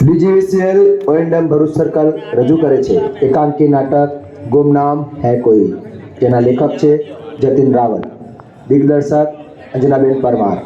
DGVCL ઓએનડમ Bharuch circle રજૂ કરે છે એકાંકી નાટક ગુમનામ હૈ કોઈ, જેના લેખક છે જતીન રાવલ, દિગ્દર્શક અંજનાબેન પરમાર.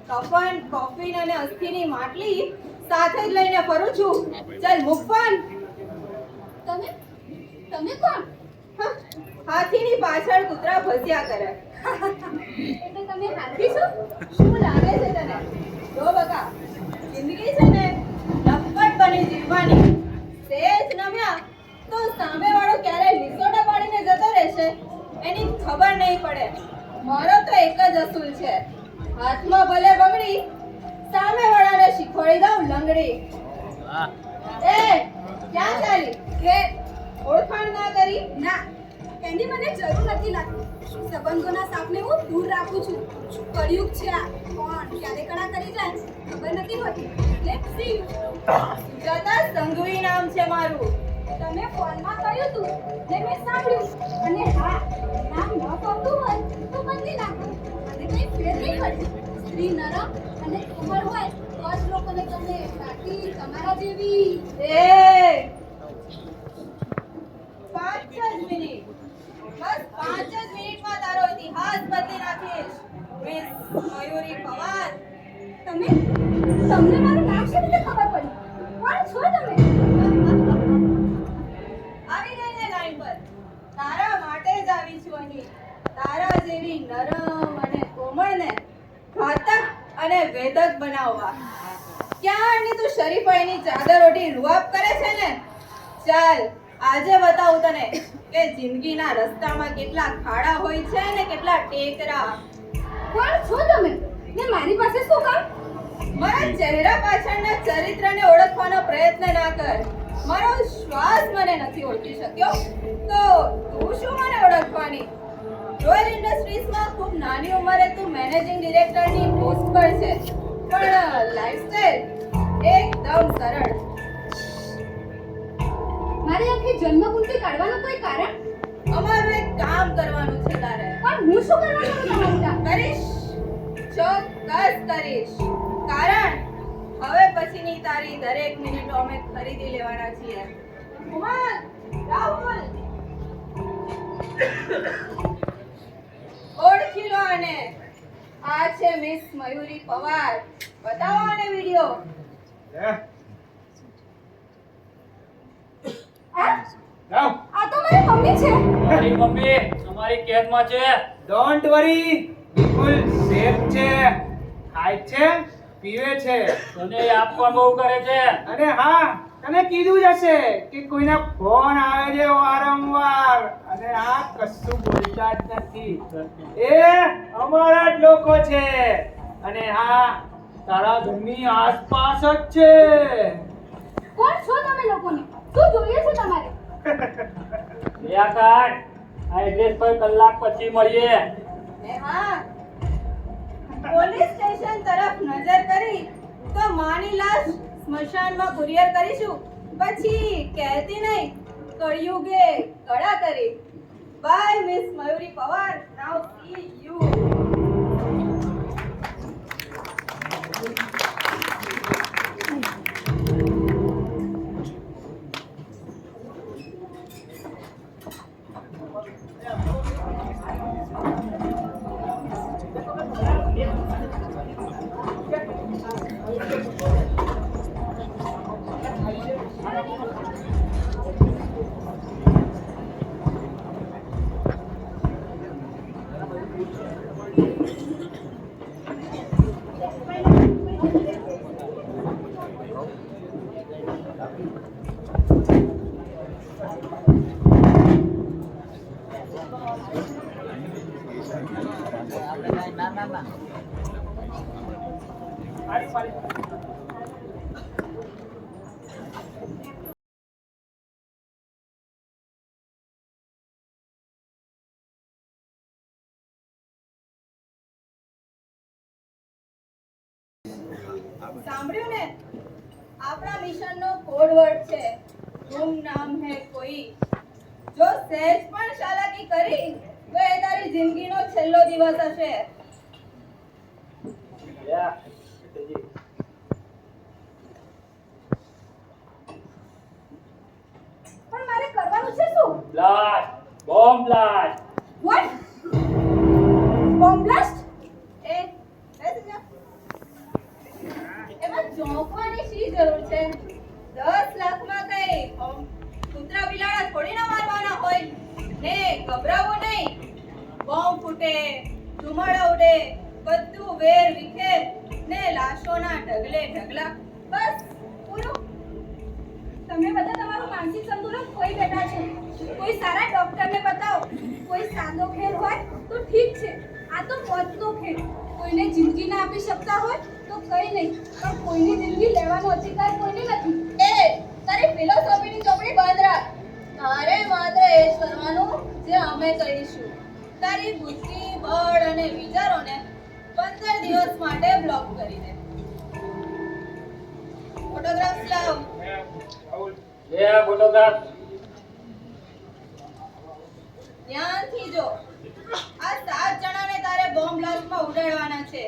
કફન કોફીન અને અસ્થિની માટલી સાથે જ લઈને ફરું છું. ચાલ મુક ફોન. તમે કોણ? હાથીની પાછળ કૂતરા ભસ્યા કરે. એટલે તમે હાથી છો? શું લાગે છે તને? જો બકા, જિંદગી છે ને લપટ બની જીવવાની. સેજ નમ્યા તો સામેવાળો ક્યારે લીસોટા પાડીને જતો રહેશે એની ખબર નહીં પડે. મારો તો એક જ અસૂલ છે, હાથમાં ભલે બગડી, સામે વાળાને શીખવાડી દઉં લંગડી. એ ક્યાં ચાલી? કે ઓળખાણ ના કરી? ના, એની મને જરૂર નથી લાગતી. સંબંધોના સાપને હું દૂર રાખું છું. કળિયુગ છે આ, કોણ ક્યારે કણા કરી જાય ખબર નથી હોતી. Let's see. સુજાતા સંઘવી નામ છે મારું. તમે ફોનમાં કહ્યું તું ને મેં સાંભળ્યું. અને હા, નામ ન કહું હોય તો બદલી નાખો. અને કઈ ફેર નહીં પડે. સ્ત્રી નરમ અને કોમળ હોય તો જ લોકોને ગમે, બાકી તમારા જેવી. એ 5 જ મિનિટ, બસ 5 જ મિનિટમાં તારો ઇતિહાસ બદલી નાખીશ. મિસ મયુરી પવાર. તમને મારું નામ કેવી રીતે ખબર પડી? કોણ છો તમે? આવી ગઈ ને લાઈન પર. તારા માટે જ આવી છું અહીં. તારા જેવી નરમ અને કોમળને ઘાતક અને વેદક બનાવવા. ક્યાંની તું શરીફાઈની ચાદર ઓઢી રૂઆબ કરે છે ને? ચાલ આજે બતાવું તને કે જિંદગીના રસ્તામાં કેટલા ખાડા હોય છે ને કેટલા ટેકરા. કોણ છો તમે ને મારી પાસે શું કામ? મારા ચહેરા પાછળના ચરિત્રને ઓળખવાનો પ્રયત્ન ના કર. મારો શ્વાસ મને નથી ઓળખી શક્યો તો તું શું મને ઓળખવાની? રોયલ ઇન્ડસ્ટ્રીઝમાં ખૂબ નાની ઉંમરે તું મેનેજિંગ ડિરેક્ટરની પોસ્ટ પર છે, પણ લાઈફસ્ટાઈલ એકદમ સરળ. મારી આખી જન્મકુંડલી કાઢવાનું કોઈ કારણ? અમારું એક કામ કરવાનું છે તારે. પણ હું શું કરવાનું છું તમારું? કરીશ, ચોક્કસ કરીશ. કારણ હવે પછીની તારી દરેક મિનિટો અમે ખરીદી લેવાના છીએ. ઉમર, રાહુલ, ઓળખી લો આને. આ છે મિસ મયુરી પવાર. બતાવો આને વિડિયો. આ તો મારી મમ્મી છે. મારી મમ્મી અમારી કેદમાં છે. ડોન્ટ વરી, બિલકુલ સેફ છે. ખાય છે, પીવે છે તને યાદ પણ બહુ કરે છે. અને હા, તને કીધું જ હશે કે કોઈના ફોન આવે છે વારંવાર અને આ કશું બોલતા જ નથી. એ અમારા જ લોકો છે અને આ તારા ઘરની આસપાસ જ છે. કોણ છો તમે લોકોને? શું જોઈએ છે તમારે? લ્યા કાઢ, આ એડ્રેસ પર કલાક પછી મળીએ. ને હા, પોલીસ સ્ટેશન તરફ નજર કરી તો માની લાશ સ્મશાનમાં કુરિયર કરીશું. પછી કહેતી નહીં કળિયુગે કળા કરી. By Miss Mayuri Pawar. Now see you. સાંભળ્યું ને? આપણા મિશનનો કોડ વર્ડ છે ગુમનામ હે કોઈ. જો સહેજ પણ ચાલાકી કરી તો એ તારી જિંદગીનો છેલ્લો દિવસ હશે. પણ મારે કરવાનું છે શું? Blast, bomb blast. What? Bomb blast? એ બેસી જા. એમાં ચોંકવાની શી જરૂર છે? 10 લાખમાં કઈ કૂતરા બિલાડા થોડી ના મારવાના હોય ને. ગભરાવું નહીં. બોમ્બ ફૂટે, ધુમાડા ઉડે, બધું વેર વિખેર ને લાશોના ઢગલે ઢગલા. બસ પૂરું. તમે બધા તમારું માનસિક સંતુલન ખોઈ બેઠા છો. કોઈ સારા ડોક્ટરને બતાવો. કોઈ સાદો ખેલ હોય તો ઠીક છે, આ તો મોતનો ખેલ. કોઈને જિંદગી ના આપી શકતા હોય તો કઈ નહીં, પણ કોઈની જિંદગી લેવાનો અધિકાર કોઈને નથી. એ તારી ફિલોસોફીની ચોપડી બંધ રાખ. તારે માત્ર એ જ કરવાનું જે અમે કહીશું. તારી બુદ્ધિ, બળ અને વિચારોને 15 દિવસ માટે બ્લોક કરી દે. ફોટોગ્રાફ્સ લાવ. લે આ ફોટોગ્રાફ. ધ્યાનથી જો. આ 7 જણાને તારે બોમ્બ બ્લાસ્ટમાં ઉડાડવાના છે.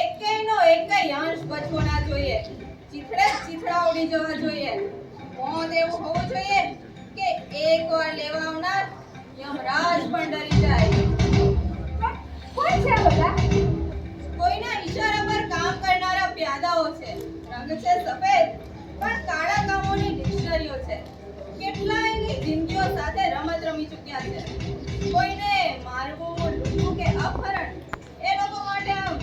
એકેયનો એકેય અંશ બચવો ના જોઈએ. ચીથડા ઉડી જવા જોઈએ. મોત એવું હોવું જોઈએ કે એકવાર લેવા આવનાર યમરાજ પણ ડરી જાય. કોણ છે આ બધા? કોઈના ઈશારા પર કામ કરનારા પ્યાદાઓ છે. રંગ છે સફેદ, પણ કાળા કામોની ડિક્શનરીઓ છે. કેટલાયની જિંદગીઓ સાથે રમત રમી ચૂક્યા છે. કોઈને મારવું, લૂંટવું કે અપહરણ એ લોકો માટે આમ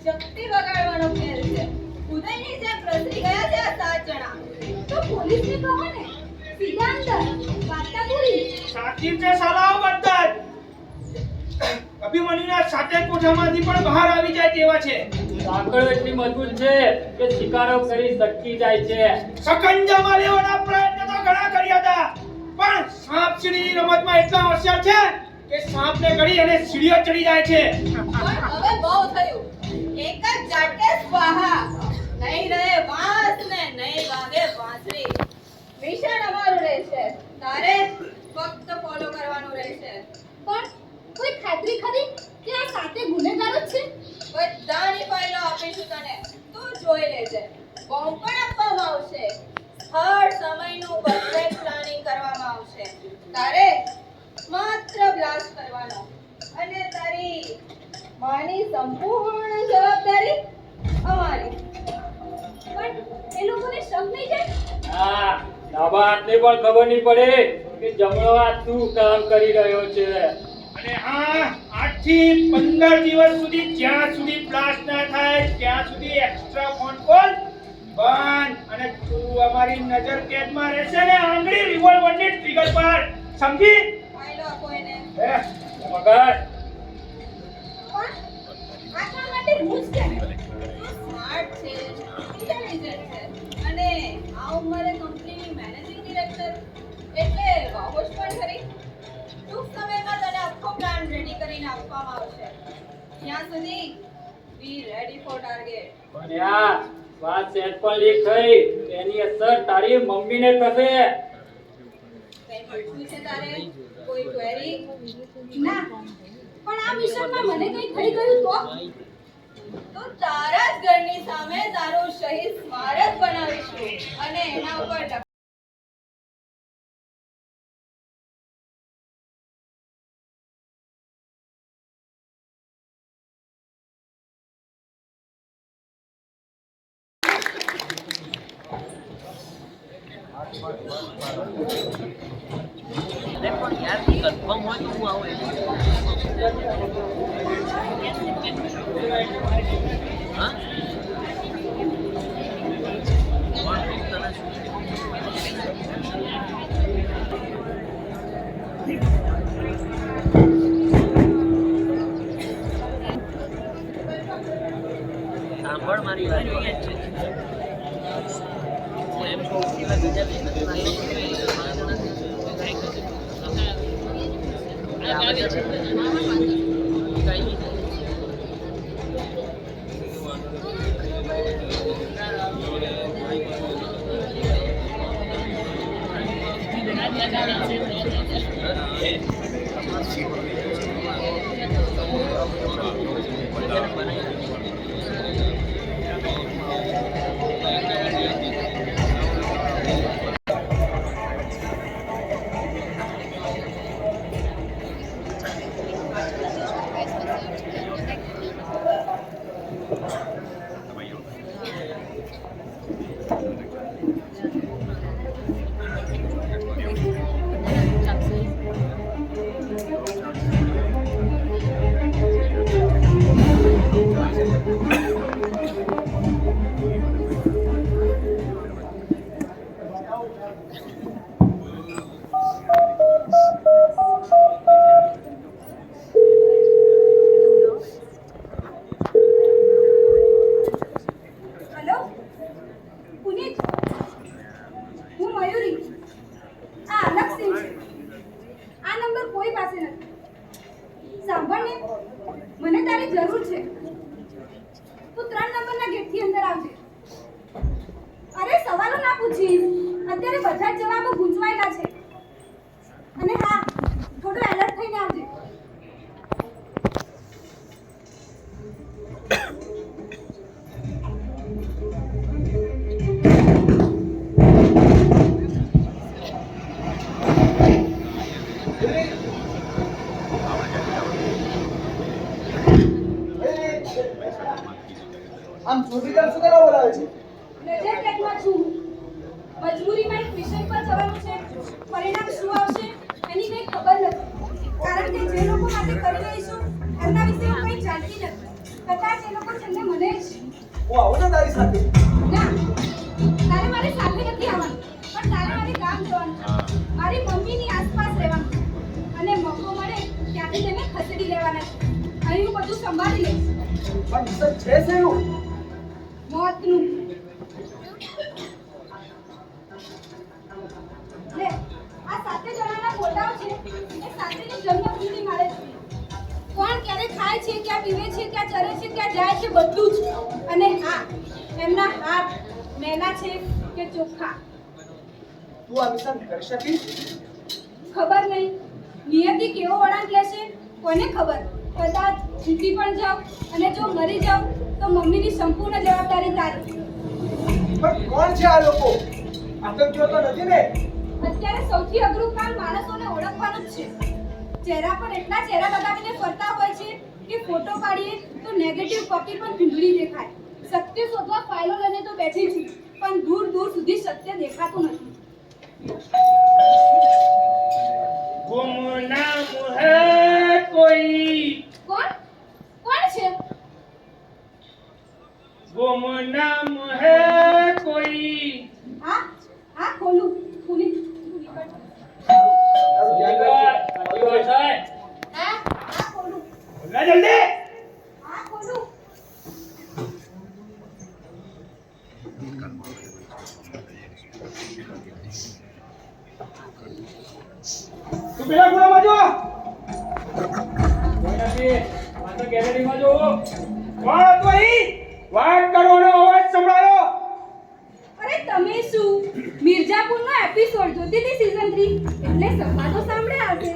શક્તિ વગાડવાનો ખેલ છે. ઉદયની જેમ પ્રસરી ગયા છે આ 7 જણા. તો પોલીસને કહો ને, સીધા અંદર વાર્તા પૂરી. સાચી છે સાલાઓ બધા જ. અભિમન્યુના સાતે કોઠામાંથી પણ બહાર આવી જાય તેવા છે. સાંકળ એટલી મજબૂત છે કે શિકારો કરી સટકી જાય છે. સકંજામાં લેવાના પ્રયત્ન તો ઘણા કર્યા હતા, પણ સાપ સીડીની રમતમાં એટલા હોશિયાર છે કે સાપને ગળી અને સીડીઓ ચડી જાય છે. પણ હવે બહુ થયું. એક જ ઝાટકે સ્વાહા. નહીં રહે વાંસ ને નહીં વાગે વાંસળી. મિશન અમારું રહેશે, તારે ફક્ત ફોલો કરવાનું રહેશે. પણ કોઈ ખાતરી ખરી કે આ સાતે ગુનેગારો જ છે? બધાની ફાઇલો આપીશું તને, તું જોઈ લેજે. બોમ્બ પણ આપવામાં આવશે. હર સમયનું પરફેક્ટ પ્લાનિંગ કરવામાં આવશે. તારે માત્ર બ્લાસ્ટ કરવાનો અને તારી માની સંપૂર્ણ જવાબદારી અમારી. પણ એ લોકોને શક નહીં જાય? હા, ડાબા હાથને પણ ખબર નહીં પડે કે જમણો હાથ શું કામ કરી રહ્યો છે. અને હા, 8 થી 15 દિવસ સુધી જ્યાં સુધી બ્લાસ્ટ ના થાય ત્યાં સુધી એક્સ્ટ્રા ફોન કોલ બંધ. અને તું અમારી નજર કેદમાં રહેશે ને આંગળી રિવોલ્વરની ટ્રિગર પર. સમજી? ફાઇલો આપો એને. મગર પણ આ કામ માટે રૂલ્સ છે. સ્માર્ટ છે, ઇન્ટેલિજન્ટ છે અને આ ઉંમરે કંપનીની મેનેજિંગ ડિરેક્ટર એટલે વાહોશ પણ ખરી. ટૂંક સમયમાં તને આખો પ્લાન રેડી કરીને આપવામાં આવશે. ત્યાં સુધી બી રેડી ફોર ટાર્ગેટ. પણ યાર વાત સેટ પર લીક થઈ એની અસર તારી મમ્મીને થશે. કંઈ પૂછવું છે તારે? કોઈ ક્વેરી? ના પણ આ મિશનમાં મને કંઈ થઈ ગયું તો તારા જ ઘરની સામે તારું શહીદ સ્મારક બનાવીશું અને એના ઉપર સાંભળ મારી વાત હું એમ કહું કે બીજા બી હેલો પુનીત, હું મયુરી. આ અલગ સીમ છે. આ નંબર કોઈ પાસે નથી. સાંભળ ને, મને તારી જરૂર છે. તું 3 નંબરના ગેટથી અંદર આવજે. અરે સવાલો ના પૂછીશ, અત્યારે બધા જ જવાબો ગૂંચવાયેલા છે. અને હા, થોડું એલર્ટ થઈને આવજે. આમ ચોટીદાર શું કરવા બોલાવે છે? નજર ટેકમાં છું. મજબૂરીમાં એક મિશન પર જવાનું છે. પરિણામ શું આવશે એની કંઈ ખબર નથી. કારણ કે જે લોકો માટે કરી રહી છું એમના વિશે હું કંઈ જાણતી નથી. કદાચ એ લોકો છેલ્લે મને જ. હું આવું ને તારી સાથે. ના, તારે મારી સાથે નથી આવવાનું, પણ તારે મારે ગામ જવાનું છે. મારી મમ્મીની આસપાસ રહેવાનું છે. અને મોકો મળે ત્યાંથી તેને ખસેડી લેવાના છે. અહીં હું બધું સંભાળી લઈશ. પણ મિશન છે શેનું? મોતનું. લે, આ 7 જણાના ફોટાઓ છે. એ સાથેની જન્મભૂમિ મારે છે. કોણ ક્યારે ખાય છે, ક્યાં પીવે છે, ક્યાં ચરે છે, ક્યાં જાય છે, બધું જ. અને હા, એમના હાથ મેલા છે કે ચોખ્ખા તું આ મિશન કરી શકીશ? ખબર નહીં. નિયતિ કેવો વળાંક લેશે કોને ખબર. કદાચ જીતી પણ જાવ અને જો મરી જાવ તો મમ્મીની સંપૂર્ણ જવાબદારી તારી. પણ કોણ છે આ લોકો? આતંકીઓ તો નથી ને? અત્યારે સૌથી અઘરું કામ માણસોને ઓળખવાનું જ છે. ચહેરા પર એટલા ચહેરા લગાવીને ફરતા હોય છે કે ફોટો પાડીએ તો નેગેટિવ કોપી પણ ધૂંધળી દેખાય. સત્ય શોધવા ફાઇલો લઈને તો બેઠી છું, પણ દૂર દૂર સુધી સત્ય દેખાતું નથી. ગુમનામ હે કોઈ, કોણ કોણ છે? ગુમનામ હે કોઈ. હા હા, ખોલું. પુનિત તારું ધ્યાન રાખજે. આટલી વાર થાય. હા હા, ખોલું. બોલા જલ્દી. હા, ખોલું. તું પેલા ખૂણામાં જો. કોઈ નથી. દે. પાછો ગેલેરીમાં જોવો. કોણ હતું અહીં? વાત કરવાનો અવાજ સંભળાયો. અરે તમે શું મિર્જાપુરનો એપિસોડ જોતી હતી સીઝન 3 એટલે સંવાદો સાંભળ્યા હશે.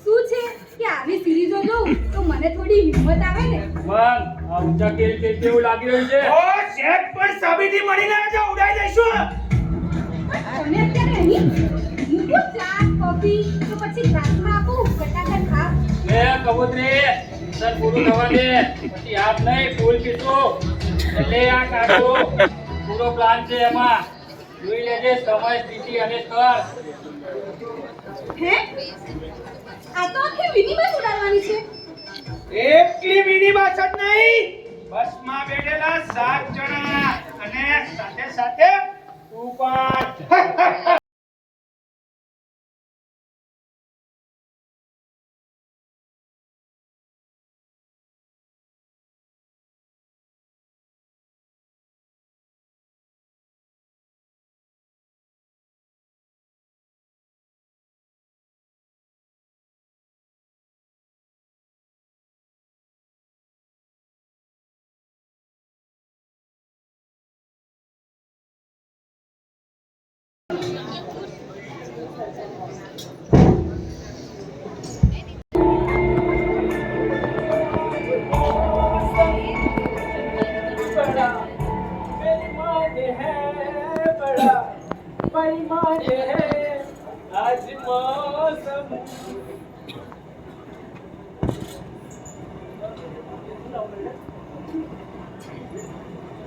શું છે કે આવી સિરીઝો જોઉં તો મને થોડી હિંમત આવે ને. મન આ ઊંચા કેવું લાગી રહ્યું છે? ઓ શેઠ પણ સાબિતી મળીને આજે ઉડાઈ જઈશું. પણ તમે અત્યારે અહીં મૂકું ચા કોફી તો પછી ગ્લાસમાં આપું ફટાફટ ખા. લે કબૂતરી, સર પૂરું થવા દે. પછી આપ નહીં ફૂલ પીશું. એટલે આ કાઢો પૂરો પ્લાન છે એમાં. જોઈ લેજે સમય, સ્થિતિ અને સ્થળ. હે આ તો આખી મિની બસ ઉડાડવાની છે. એકલી મિની બસ જ નહીં, બસમાં બેઠેલા 7 જણા અને સાથે સાથે તું પણ.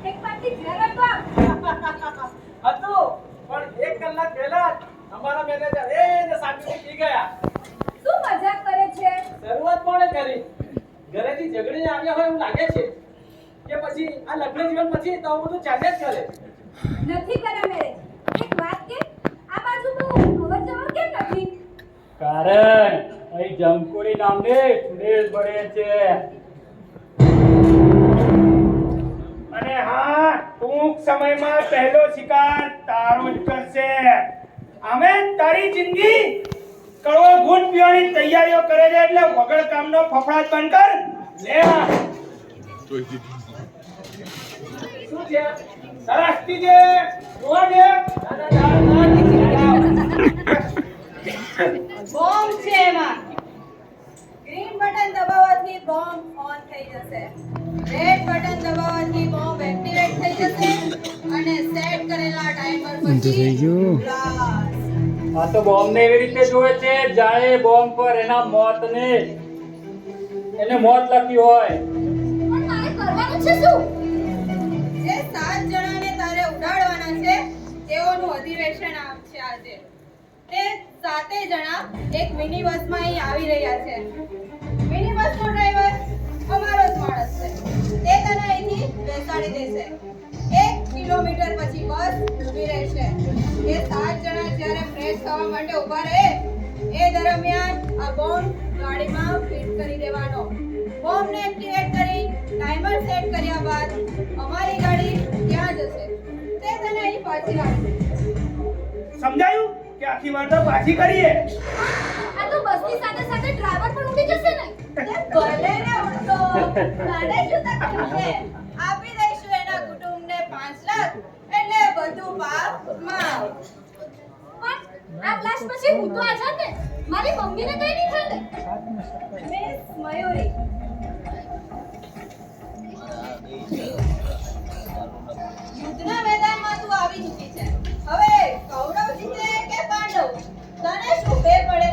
એક પાટી ઝેરપ આપ. હતું પણ 1 કલાક પહેલા જ અમારા મેનેજર એને સાબિતી પી ગયા. શું મજાક કરે છે? શરૂઆત કોણે કરી? ઘરેથી ઝઘડીને આવ્યા હોય એવું લાગે છે કે પછી આ લગ્ન જીવન પછી તો આવું બધું ચાલ્યા જ કરે. નથી કર્યા મેરેજ. એક વાત કે આ બાજુ તો અવર જવર કેમ નથી? કારણ અહીં જમકુડી નામની સુરેશ ભરે છે. અને હા, ટૂંક સમયમાં પહેલો શિકાર તારો જ કરશે. અમે તારી જિંદગી કડવો ઘૂંટ પીવાની તૈયારીઓ કરે છે એટલે વગર કામનો ફફડાટ બંધ કર. લે આ. શું છે? સરસથી દે, જોવા દે. બોમ્બ છે એમાં. ગ્રીન બટન દબાવવાથી બોમ્બ ઓન થઈ જશે. રેડ બટન દબાવવાથી બોમ્બ એક્ટિવેટ થઈ જશે અને સેટ કરેલા ટાઈમર પછી blast. આ તો બોમ્બને એવી રીતે જોવે છે જાણે બોમ્બ પર એના મોતને એને મોત લખી હોય. પણ મારે કરવાનું છે શું? જે 7 જણાને તારે ઉડાડવાના છે તેઓનું અધિવેશન છે આજે. તે 7 જણા એક મિની બસમાં અહીં આવી રહ્યા છે. મિની બસનો ડ્રાઈવર અમારો જ માણસ છે. તે તને અહીંથી બેસાડી દેશે. 1 કિલોમીટર પછી બસ ઊભી રહેશે. એ 7 જણા જ્યારે ફ્રેશ થવા માટે ઊભા રહે એ દરમિયાન આ બોમ્બ ગાડીમાં ફિટ કરી દેવાનો. બોમ્બને એક્ટિવેટ કરી ટાઈમર સેટ કર્યા બાદ અમારી ગાડી ત્યાં જશે. તે તને અહીં પાછી લાવશે. સમજાયું કે આખી વાર્તા પાછી કરીએ? આ તો બસની સાથે સાથે ડ્રાઈવર પણ ઉડી જશે ને. તે ભલે ને ઉડતો. તને શું તકલીફ છે? આપી દઈશું એના કુટુંબને 5 લાખ એટલે બધું પાપમાં. પણ આ બ્લાસ્ટ પછી હું તો આઝાદ ને. મારી મમ્મીને કઈ નહીં થાય ને. મિસ મયુરી, યુદ્ધના મેદાનમાં તું આવી ચૂકી છે. હવે કૌરવ જીતે કે પાંડવ તને શું ફેર પડે?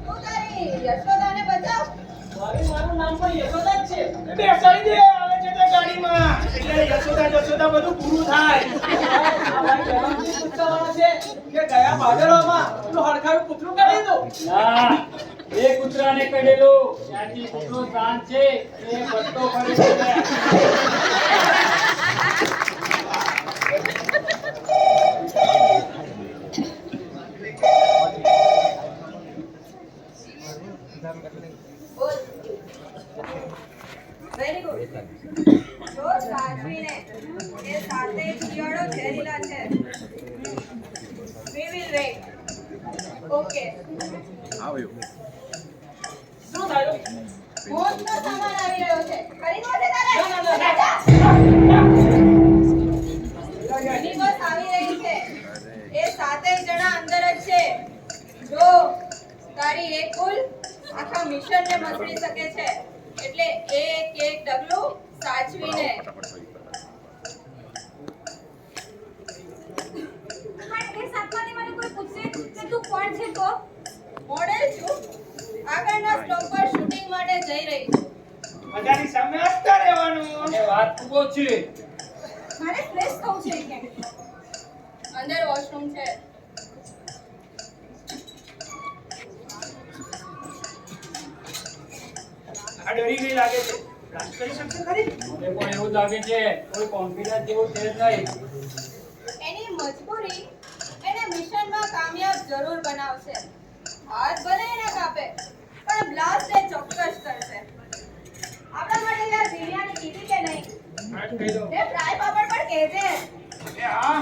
તું તારી યશોદાને બચાવ. મારું નામ પણ યશોદા જ છે. બેસાડી દે, આવે છે તે ગાડીમાં. એટલે યશોદા બધું પૂરું થાય. આ ભાઈ પહેલાથી જ પૂછતાવાળો છે કે ગયા ભાદરવામાં પેલું હડકાયું કૂતરું કરી દો. ના, એ કૂતરાને કઢેલું ત્યાંથી કૂતરો શાંત છે એ બટ્ટો ફરે છે. બોલ. Very good. જો સાચવીને એ 7 શિયાળો ઝેરીલા છે. We will wait. Okay. શું થયું? મોટો સામાન આવી રહ્યો છે. ખરીદવો છે તારે? ના, ના, ના. જા. એની બસ આવી રહી છે. એ 7 જણા અંદર જ છે. જો તારી એક ભૂલ આખા મિશનને મસળી શકે છે. એટલે એક ડગલું સાચવીને. પણ એ સાતમાની મને કોઈ પૂછશે કે તું કોણ છે તો મોડેલ છું. આગળના સ્ટોપ પર શૂટિંગ માટે જઈ રહી છું. બધાની સામે હસતા રહેવાનું. અને વાત પૂરો છે. મારે ફ્રેશ થવું છે કે અંદર વોશરૂમ છે. આ ડરી ગઈ લાગે છે. બ્લાસ્ટ કરી શકશે ખરી? મને પણ એવું લાગે છે કોઈ કોન્ફિડન્સ જેવું છે જ નહીં. એની મજબૂરી એને મિશનમાં કામયાબ જરૂર બનાવશે. હાથ ભલે એને કાપે પણ બ્લાસ્ટ એ ચોક્કસ કરશે. આપણા માટે યાર બિરયાની કીધી કે નહીં? આ જ કહી દો. એ ફ્રાય પાપડ પણ કહેજે. એ હા.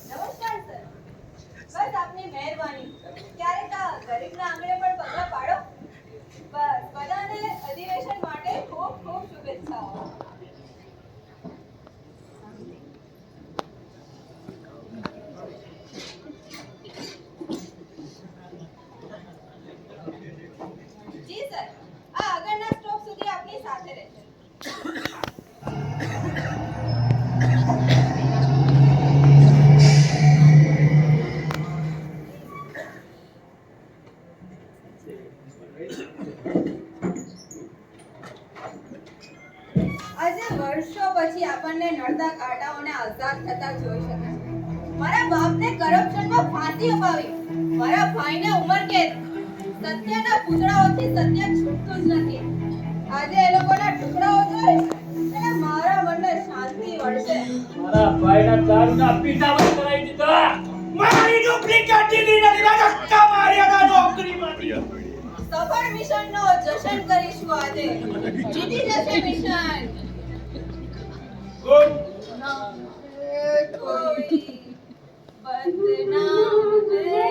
નમસ્કાર સર. બસ આપની મહેરબાની. ક્યારેક આ ગરીબના આંગણે પણ પગલાં પાડો. બસ બધાને અધિવેશન માટે ખૂબ ખૂબ શુભેચ્છાઓ. જી સર. આ આગળના સ્ટોપ સુધી આપની સાથે રહેશે. આજે વર્ષો પછી આપણને નડતા કાંટાઓને આઝાદ થતા જોઈ શકાય. મારા બાપને કરપ્શનમાં ફાંસી અપાવી, મારા ભાઈને ઉંમરકેદ. સત્યના પૂતળાઓથી સત્ય છૂટતું જ નથી. આજે એ લોકોના ટુકડાઓ જોઈ અને મારા મનને શાંતિ મળશે. મારા ભાઈના દારૂના પીઠા બંધ કરાવી દીધા. મારી ડુપ્લિકેટ ડિગ્રીના લીધે ધક્કા માર્યા હતા નોકરીમાંથી. સફળ મિશનનો જશન કરીશું આજે. જીતી જશે મિશન. ગુડ. કોઈ બદનામ હૈ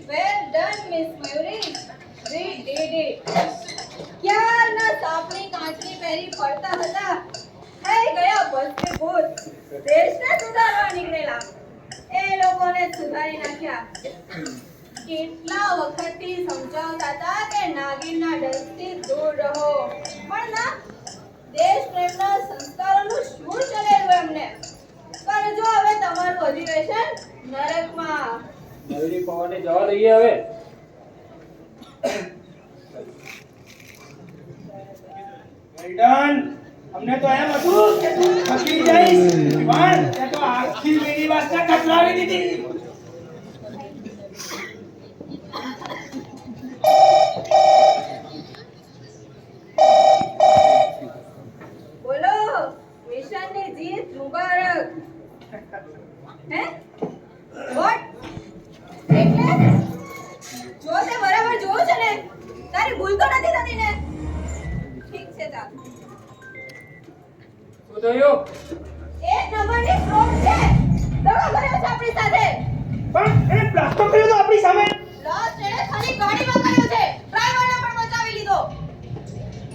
Well done, Miss Mayuri. We did it. ક્યારના સાપની કાંચની પહેરી ફરતા હતા થઈ ગયા ભસ્મીભૂત. દેશને સુધારવા નીકળેલા એ લોકોને સુધારી નાખ્યા. કેટલા વખતથી સમજાવતા હતા કે નાગિનના ડરથી દૂર રહો, પણ ના, દેશ પ્રેમના સંસ્કારોનું શું ચલેલું એમને. કરજો હવે તમારું અધિવેશન નરકમાં. મયુરી પવનને જવા દઈએ હવે. Well done. અમને તો એમ હતું કે તું થકી જઈશ, પણ તે તો આખી મીની વાસના કચલાવી દીધી. બોલો, મિશનની જીત મુબારક. હે? વોટ? એટલે જો તે બરાબર જોયું છે ને, તારી ભૂલ તો નથી થતી ને. ઠીક છે ચાલ. શું થયું? એક નંબરની ફ્રોડ છે. દગો કર્યો છે આપણી સાથે.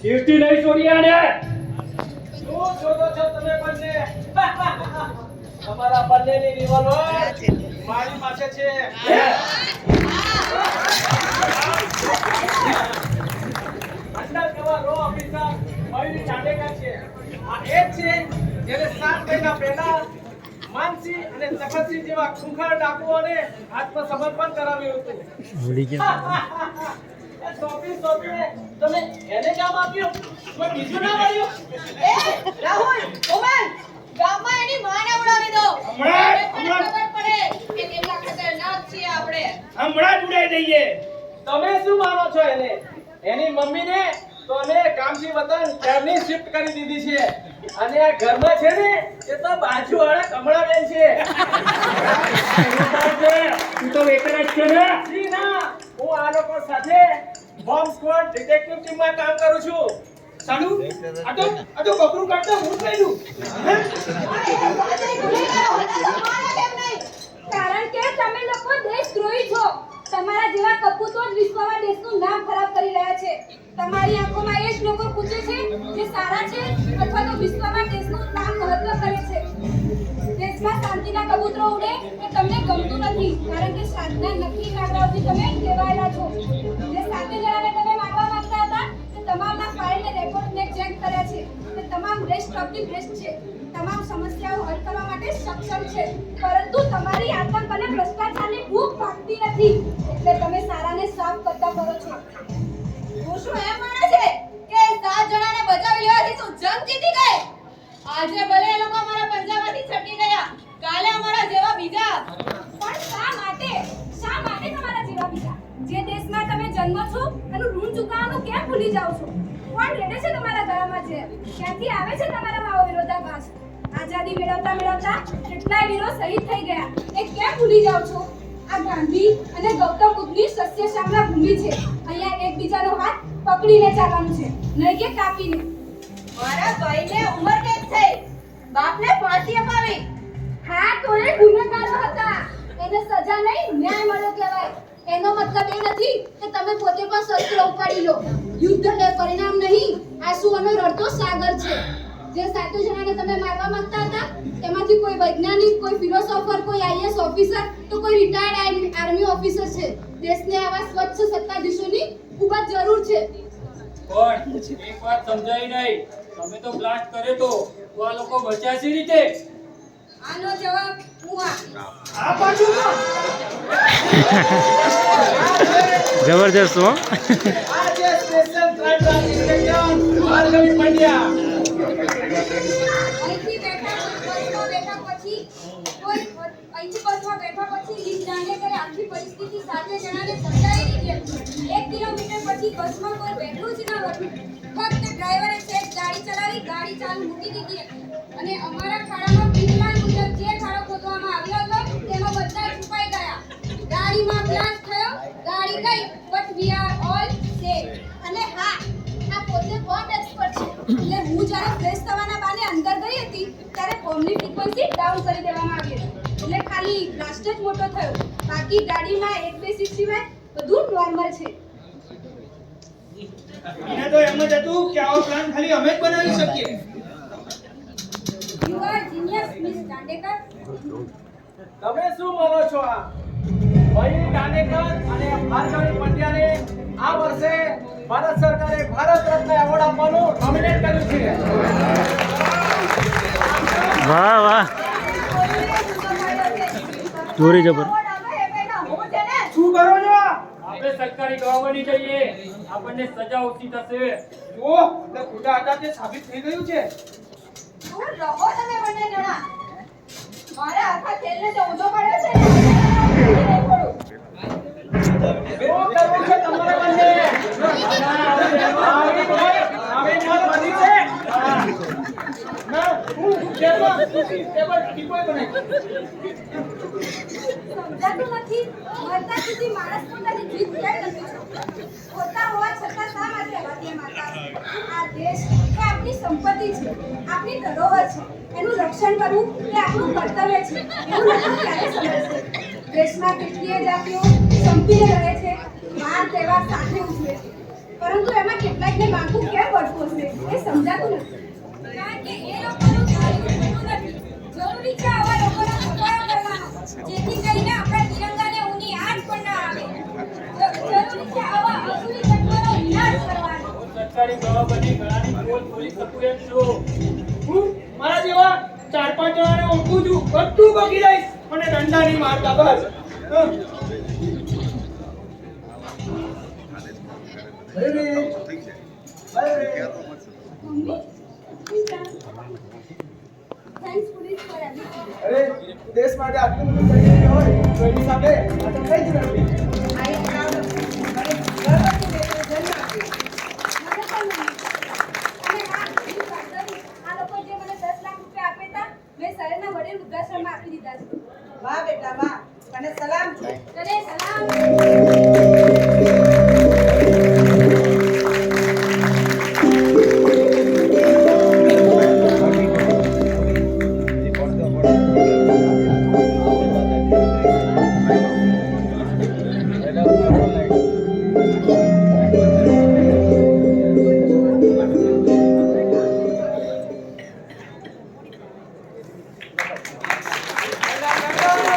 જીવતી નહીં છોડિયાને. શું શોધો છો તમે બંને? તમારા બંનેની રિવોલ્વર મારી પાસે છે. અંડરકવર રો ઓફિસર મયુરી ચાંદેકર છે. આ એ જ છે જેને 7 મહિના પહેલા માનસી અને જગતસિંહ જેવા ખૂંખાર ડાકુઓને આત્મસમર્પણ કરાવ્યું હતું. એ સોંપીને તમે એને કામ આપ્યું, કોઈ બીજું ના મળ્યું? રાહુલ, કોમલ, ગામમાં એની માને ઉડાવી દો. હમણાં ખબર પડે કે કેટલા ખતરનાક છીએ આપણે. હમણાં જ ઉડાઈ દઈએ. તમે શું માનો છો એને? એની મમ્મીને તો અમે ગામથી વતન ક્યારની શિફ્ટ કરી દીધી છે અને આ ઘરમાં છે ને એ તો બાજુવાળા કમળાબેન છે. તું તો વેતન જ છે ને. જી ના, હું આ લોકો સાથે બોમ્બ સ્ક્વોડ ડિટેક્ટિવ ટીમમાં કામ કરું છું. સાડુ આ તો કપરું કાઢતા હું જ લઈ લઉં. કારણ કે તમે લોકો દેશદ્રોહી છો. તમારા જેવા કપૂતો જ વિશ્વમાં દેશનું નામ ખરાબ કરી રહ્યા છે. તમારી આંખોમાં એ જ લોકો પૂછે છે જે સારા છે અથવા તો વિશ્વમાં દેશનું નામ મહત્વ કરે છે. દેશમાં શાંતિના કબૂતરો ઉડે એ તમને ગમતું નથી કારણ કે સાધના નકલી કાગડાઓથી તમે ટેવાયેલા છો. જે સાતે જણાને તમે મારવા માંગતા હતા તે તમામના ફાઇલ અને રેકોર્ડને ચેક કર્યા છે. તે તમામ બેસ્ટ ઓફ ધી બેસ્ટ છે. તમામ સમસ્યાઓ હલ કરવા માટે સક્ષમ છે. પરંતુ તમારી આતંક અને ભ્રષ્ટાચારની ભૂખ ભાગતી નથી એટલે તમે સારાને સાફ કરતા કરો છો. તું શું એમ માને છે કે 7 જણાને બચાવી લેવાથી તું જંગ જીતી ગઈ? આજે ભલે એ લોકો અમારા પંજાબમાંથી છટકી ગયા, કાલે અમારા જેવા બીજા. પણ શા માટે તમારા જેવા બીજા? જે દેશમાં તમે જન્મ છો એનું ઋણ ચૂકવવાનું કેમ ભૂલી જાઓ છો? કોણ રેડે છે તમારા ગળામાં છે? ક્યાંથી આવે છે તમારા માવો વિરોધાભાસ? આઝાદી મેળવતા કેટલાય વીરો શહીદ થઈ ગયા એ કેમ ભૂલી જાઓ છો? આ ગાંધી અને ગૌતમ બુદ્ધની સસ્યશ્યામલા ભૂમિ છે. અહીંયા એકબીજાનો હાથ પકડીને ચાલવાનું છે, નહીં કે કાપીને. મારા ભાઈને ઉંમર કેદ થઈ, બાપને ફાંસી અપાવી. હા, તો એ ગુનેગારો હતા. એને સજા નહીં, ન્યાય મળ્યો કહેવાય. એનો મતલબ એ નથી કે તમે પોતે પણ શસ્ત્ર ઉપાડી લો. યુદ્ધ એ પરિણામ નહીં, આંસુઓનો રડતો સાગર છે. જે 7 જણાને તમે મારવા માંગતા હતા તેમાંથી કોઈ વૈજ્ઞાનિક, કોઈ ફિલોસોફર, કોઈ આઈએએસ ઓફિસર તો કોઈ રિટાયર્ડ આર્મી ઓફિસર છે. દેશને આવા સ્વચ્છ સત્તાધીશોની ખૂબ જ જરૂર છે. પણ એક વાત સમજાઈ નહીં. તમે તો બ્લાસ્ટ કર્યો તો આ લોકો બચ્યા સી રીતે? આનો જવાબ હું આપીશ. આ પાછું તો જબરજસ્ત હો. આ છે special crime branch inspector Bhargavi Pandya. અહીંથી બસમાં બેઠા પછી લીક જાણ્યા આખી પરિસ્થિતિ 7 જણાને સમજાવી દીધી. 1 કિલોમીટર પછી બસમાં કોઈ બેઠું જ ન હતું. ફક્ત ડ્રાઈવરે સેફ ગાડી ચલાવી ગાડી ચાલુ મૂકી દીધી અને અમારા ખાડામાં પ્લાન મુજબ જે ખાડો ખોદવામાં આવ્યો હતો તેમાં બધા છુપાઈ ગયા. ગાડીમાં બ્લાસ્ટ થયો, ગાડી ગઈ, but we are all safe. અને હા, આ પોતે બોમ્બ એક્સપર્ટ છે. એટલે હું જ્યારે ફ્રેશ થવાના બાને અંદર ગઈ હતી ત્યારે બોમ્બની ફ્રીક્વન્સી ડાઉન કરી દેવામાં આવી હતી. એટલે ખાલી બ્લાસ્ટ જ મોટો થયો. બાકી ગાડીમાં 1-2 સિવાય બધું નોર્મલ છે. એને તો એમ જ હતું કે આવો પ્લાન ખાલી અમે જ બનાવી શકીએ. You are genius miss Chandekar. તમે શું માનો છો? આ મયુરી ચાંદેકર અને ભાર્ગવી પંડ્યાને આ વર્ષે ભારત સરકારે ભારત રત્ન એવોર્ડ આપવાનું નોમિનેટ કર્યું છે. વાહ વાહ, ચોરી જબર. હું છે ને શું કરો છો? આપણે સરકારી ગવા બની જઈએ, આપણને સજા ઓછી થશે. જુઓ, એટલે ખોટા હતા તે સાબિત થઈ ગયું છે. દૂર રહો તમે બંને જણા. મારા આખા ખેલને તો ઊંધો પાડ્યો છે ને નહીં પડું. શું કરવું છે તમારે બંને? આવી મોત બની છે. ના, હું જેલમાં ટેબલ ટીપોય બનાવી. સમજાતું નથી. મરતા સુધી માણસ પોતાની જીત કેમ નથી શકતો? પોતા હોવા છતાં શા માટે હવાતીએ મારતા હશે? આ દેશ એ આપણી સંપત્તિ છે, આપણી ધરોહર છે. એનું રક્ષણ કરવું એ આપણું કર્તવ્ય છે. એવું લોકો ક્યારે સમજશે? દેશમાં કેટલીય જાતિઓ સંપીને રહે છે, વાર તહેવાર સાથે ઉજવે છે. પરંતુ એમાં કેટલાકને માગવું કેમ પડતું હશે એ સમજાતું નથી. કારણ કે એ લોકોનું ધાર્યું હોતું નથી. જરૂરી છે આવા લોકોનો સફાયો કરવાનો, જેથી કરીને આપણા તિરંગાને ઊની આંચ પણ ના આવે. જરૂરી છે આવા અસુરી તત્વોનો વિનાશ કરવાનો. સરકારી જવાબદારી ઘણાની પોલ ખોલી શકું એમ છું. હું મારા જેવા 4-5 જણાને ઓળખું છું, બધું બગી જઈશ, મને દંડા નહીં મારતા બસ. Mummy thanks police for everything. અરે દેશ માટે આટલું બધું કરી રહી હોય તો એની સાથે આ તો કઈ જ નથી. આઈ એમ પ્રાઉડ ઓફ યુ. અને ગર્વથી મેં તને જન્મ આપ્યો. મને પણ મમ્મી. અને હા બીજું કાઢવાની, આ લોકો જે મને 10 લાખ રૂપિયા આપ્યા હતા મેં શહેરના વડીલ વૃદ્ધાશ્રમમાં આપી દીધા છે. વાહ બેટા વાહ, તને સલામ છે. તને સલામ.